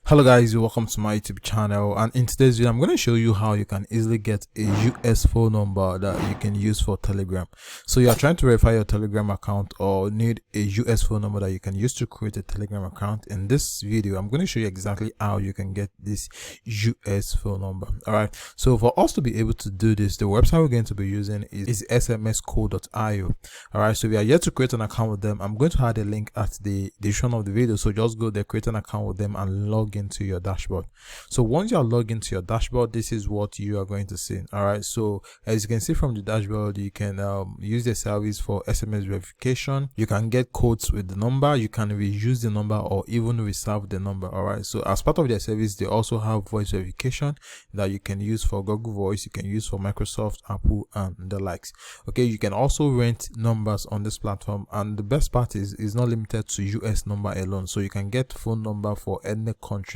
Hello guys, welcome to my YouTube channel, and in today's video I'm going to show you how you can easily get a US phone number that you can use for Telegram. So you are trying to verify your Telegram account or need a US phone number that you can use to create a Telegram account. In this video I'm going to show you exactly how you can get this US phone number. Alright, so for us to be able to do this, the website we're going to be using is smsco.io. Alright, so we are yet to create an account with them. I'm going to add a link at the description of the video, so just go there, create an account with them and log into your dashboard. So once you are logged into your dashboard, this is what you are going to see. All right, so as you can see from the dashboard, you can use the service for SMS verification. You can get codes with the number, you can reuse the number or even reserve the number. All right, so as part of their service, they also have voice verification that you can use for Google Voice, you can use for Microsoft, Apple, and the likes. Okay, you can also rent numbers on this platform, and the best part is not limited to US number alone. So you can get phone number for any country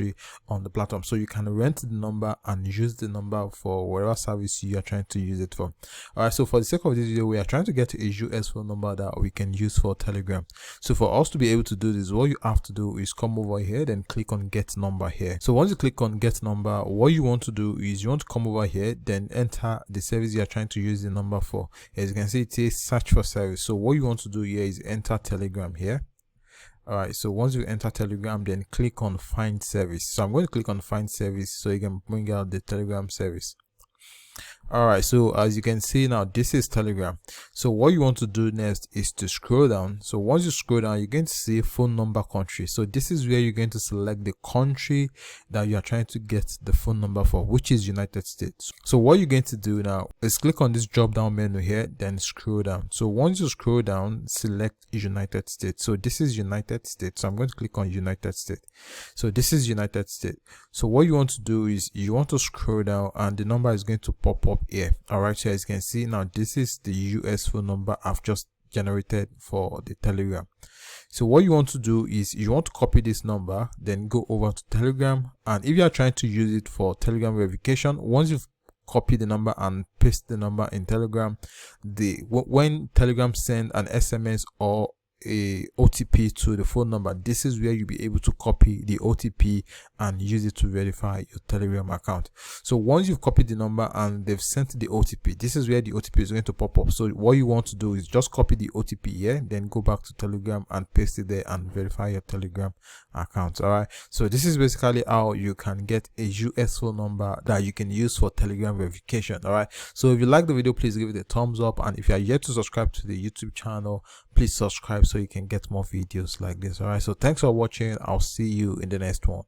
on the platform, so you can rent the number and use the number for whatever service you are trying to use it for. All right, so for the sake of this video, we are trying to get a US phone number that we can use for Telegram. So for us to be able to do this, what you have to do is come over here, then click on get number here. So once you click on get number, what you want to do is you want to come over here, then enter the service you are trying to use the number for. As you can see, it says search for service. So what you want to do here is enter Telegram here. All right, so once you enter Telegram, then click on find service. So I'm going to click on find service so you can bring out the Telegram service. All right, so as you can see now, this is Telegram. So what you want to do next is to scroll down. So once you scroll down, you're going to see phone number country. So this is where you're going to select the country that you are trying to get the phone number for, which is United States. So what you're going to do now is click on this drop down menu here, then scroll down. So once you scroll down, select United States. So this is United States. So I'm going to click on United States. So this is United States. So what you want to do is you want to scroll down, and the number is going to pop up here. All right, so as you can see now, this is the US phone number I've just generated for the Telegram. So what you want to do is you want to copy this number, then go over to Telegram, and if you are trying to use it for Telegram verification, once you've copy the number and paste the number in Telegram, when Telegram send an SMS or a OTP to the phone number, this is where you'll be able to copy the OTP and use it to verify your Telegram account. So once you've copied the number and they've sent the OTP, this is where the OTP is going to pop up. So what you want to do is just copy the OTP here, then go back to Telegram and paste it there and verify your Telegram account. All right, so this is basically how you can get a US phone number that you can use for Telegram verification. All right, so if you like the video, please give it a thumbs up, and if you are yet to subscribe to the YouTube channel, please subscribe so you can get more videos like this. All right, so thanks for watching. I'll see you in the next one.